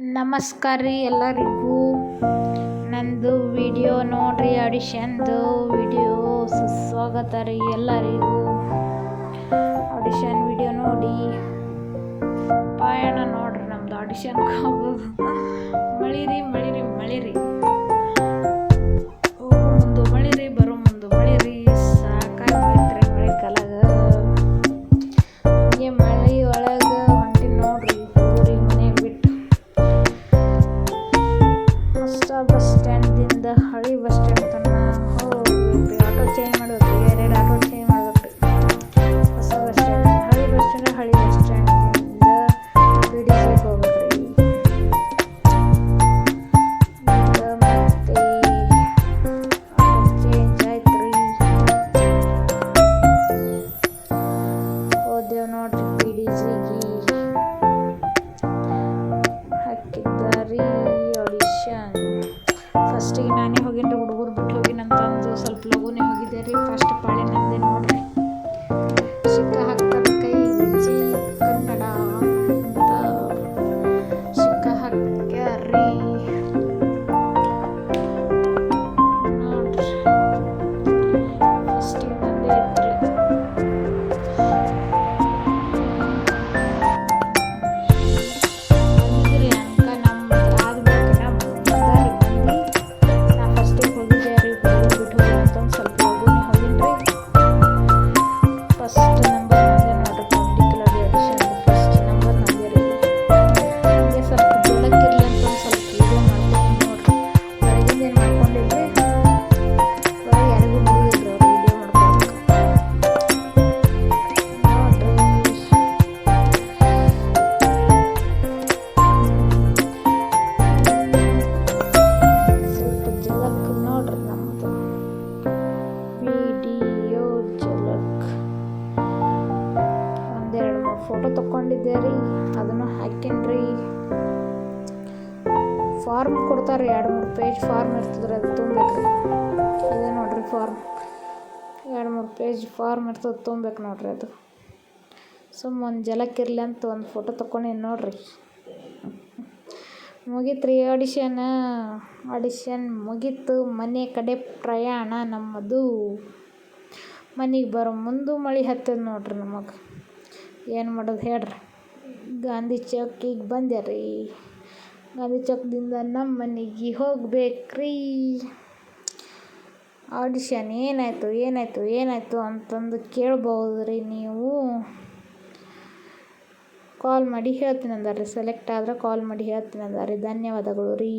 ನಮಸ್ಕಾರ ರೀ ಎಲ್ಲರಿಗೂ. ನಂದು ವಿಡಿಯೋ ನೋಡ್ರಿ, ಆಡಿಷನ್ದು ವಿಡಿಯೋ. ಸುಸ್ವಾಗತ ರೀ ಎಲ್ಲರಿಗೂ. ಆಡಿಷನ್ ವಿಡಿಯೋ ನೋಡಿ ಪಯಣ ನೋಡ್ರಿ. ನಮ್ದು ಆಡಿಷನ್ಗೆ ಹೋಗೋದು. ಮಳಿರಿ ಮಳಿರಿ ಮಳಿರಿ, ಹೋಗೋ ಮುಂದೆ ಮಳಿರಿ, ಬರೋ ಮುಂದೆ ಮಳಿರಿ. ಸಾಕಾಗಿ ಹೋಯ್ತ್ರಿ ಮಳೆ ಕಾಲಾಗ. ಹಿಂಗೆ ಮಳೆ ಒಳಗೆ ಹೊಂಟಿ ನೋಡ್ರಿ ಊರಿಗೆ ಮನೆ ಬಿಟ್ಟು. ಹೊಸ ಬಸ್ ಸ್ಟ್ಯಾಂಡ್ದಿಂದ ಹಳಿ ಬಸ್ ಸ್ಟ್ಯಾಂಡ್ ತನಕ ಹೋಗ್ಬೇಕ್ರಿ. ಆಟೋ ಚೇಂಜ್ ಮಾಡ್ಬೇಕ್ರಿ, 2 ಆಟೋ ಚೇಂಜ್ ಮಾಡ್ಬೇಕ್ರಿ. ಹೊಸ ಬಸ್ ಸ್ಟ್ಯಾಂಡ್, ಹಳಿ ಬಸ್ ಸ್ಟ್ಯಾಂಡ್, ಹಳಿ ಬಸ್ ಸ್ಟ್ಯಾಂಡಿಂದ ಬಿಡಿಸಿಗೆ ಹೋಗ್ಬೇಕ್ರಿ. ಮತ್ತೆ ಆಟೋ ಚೇಂಜ್ ಆಯ್ತ್ರಿ. ಹೋದೆವು ನೋಡ್ರಿ ಬಿಡಿಸಿಗೆ. ಹಾಕಿದ್ದಾರಿ ಆಡಿಷನ್. ಫಸ್ಟಿಗೆ ನಾನೇ ಹೋಗಿನ್ರಿ, ಹುಡುಗರು ಬಿಟ್ಟು ಹೋಗಿನಂತಂದು ಸ್ವಲ್ಪ ಲಘುನೇ ಹೋಗಿದ್ದೆ ರೀ. ಫಸ್ಟ್ ಪಾಳಿ ನಂದೆ ನೋಡ್ರಿ. ಸಿಕ್ಕ ಹಾಕ್ತಾರೆ ಕೈಗೆ ಜಿ ಕನ್ನಡ ಅಂತ ಸಿಕ್ಕ ಹಾಕ್ಯಾರಿ ನೋಡ್ರಿ. ಫಸ್ಟಿಗೆ ನಂದೆ ಐತ್ರಿ. ಬಂದಿದ್ರಿ ಅನ್ಕ ನಮ್ಮ ಆದ್ಮೇಲೆ ಬಂದಾರಿ ಮಂದಿ. ನಾ ಫಸ್ಟಿಗೆ ಹೋಗಿದ್ದೆ ರೀ, ಹುಡುಗರು ಬಿಟ್ಟು ಹೋಗಿ ಅಂತಂದು ಸ್ವಲ್ಪ ಲಘುನೇ ಹೋಗಿನ್ರಿ. ಫಸ್ಟ್ ನಂಬರ್ ನಂದೆ ನೋಡ್ರಿ. ಪರ್ಟಿಕ್ಯುಲರ್ ಆಡಿಷನ್ ಫಸ್ಟ್ ನಂಬರ್ ನಂದೆ ರೀ. ಹಂಗೆ ಸ್ವಲ್ಪ ಜಲಕ್ಕಿರ್ಲಿ ಅಂತ ಒಂದು ಸ್ವಲ್ಪ ವಿಡಿಯೋ ಮಾಡ್ಕೊಂಡು ನೋಡ್ರಿ. ಹೊರಗಿಂದ ಏನು ಮಾಡ್ಕೊಂಡಿಲ್ರಿ, ಹೊರಗೆ ಯಾರಿಗೂ ಬಿಡುದಿಲ್ರಿ ಅವ್ರು ವಿಡಿಯೋ ಮಾಡ್ಕೊಳಕ್ಕೆ ನೋಡ್ರಿ. ಸ್ವಲ್ಪ ಜಲಕ್ ನೋಡ್ರಿ ನಮ್ಮದು ವಿಡಿಯೋ ಜಲಕ್. 1-2-3 ಫೋಟೋ ತಕ್ಕೊಂಡಿದ್ದೆ ರೀ, ಅದನ್ನು ಹಾಕಿನ್ರಿ. ಫಾರ್ಮ್ ಕೊಡ್ತಾರೆ, 2-3 ಪೇಜ್ ಫಾರ್ಮ್ ಇರ್ತದ್ರಿ, ಅದು ತುಂಬೇಕ್ರಿ. ಇದೆ ನೋಡ್ರಿ ಫಾರ್ಮ್, 2-3 ಪೇಜ್ ಫಾರ್ಮ್ ಇರ್ತದೆ, ತುಂಬೇಕು ನೋಡ್ರಿ. ಅದು ಸುಮ್ಮ ಒಂದು ಜಲಕ್ಕಿರ್ಲಿ ಅಂತ ಒಂದು ಫೋಟೋ ತಕ್ಕೊಂಡಿನಿ ನೋಡ್ರಿ. ಮುಗೀತ್ರಿ ಆಡಿಷನ್. ಆಡಿಷನ್ ಮುಗೀತು. ಮನೆ ಕಡೆ ಪ್ರಯಾಣ ನಮ್ಮದು. ಮನೆಗೆ ಬರೋ ಮುಂದೆ ಮಳೆ ಹತ್ತದ ನೋಡ್ರಿ ನಮಗೆ. ಏನು ಮಾಡೋದು ಹೇಳ್ರಿ. ಗಾಂಧಿ ಚೌಕಿಗೆ ಬಂದೆ ರೀ. ಗಾಂಧಿ ಚೌಕದಿಂದ ನಮ್ಮ ಮನೆಗೆ ಹೋಗ್ಬೇಕ್ರಿ. ಆಡಿಷನ್ ಏನಾಯಿತು ಏನಾಯಿತು ಏನಾಯಿತು ಅಂತಂದು ಕೇಳ್ಬೋದು ರೀ ನೀವು. ಕಾಲ್ ಮಾಡಿ ಹೇಳ್ತೀನಿ ಅಂದಾರೆ. ಸೆಲೆಕ್ಟ್ ಆದ್ರೆ ಕಾಲ್ ಮಾಡಿ ಹೇಳ್ತೀನಿ ಅಂದಾರೆ. ಧನ್ಯವಾದಗಳು ರೀ.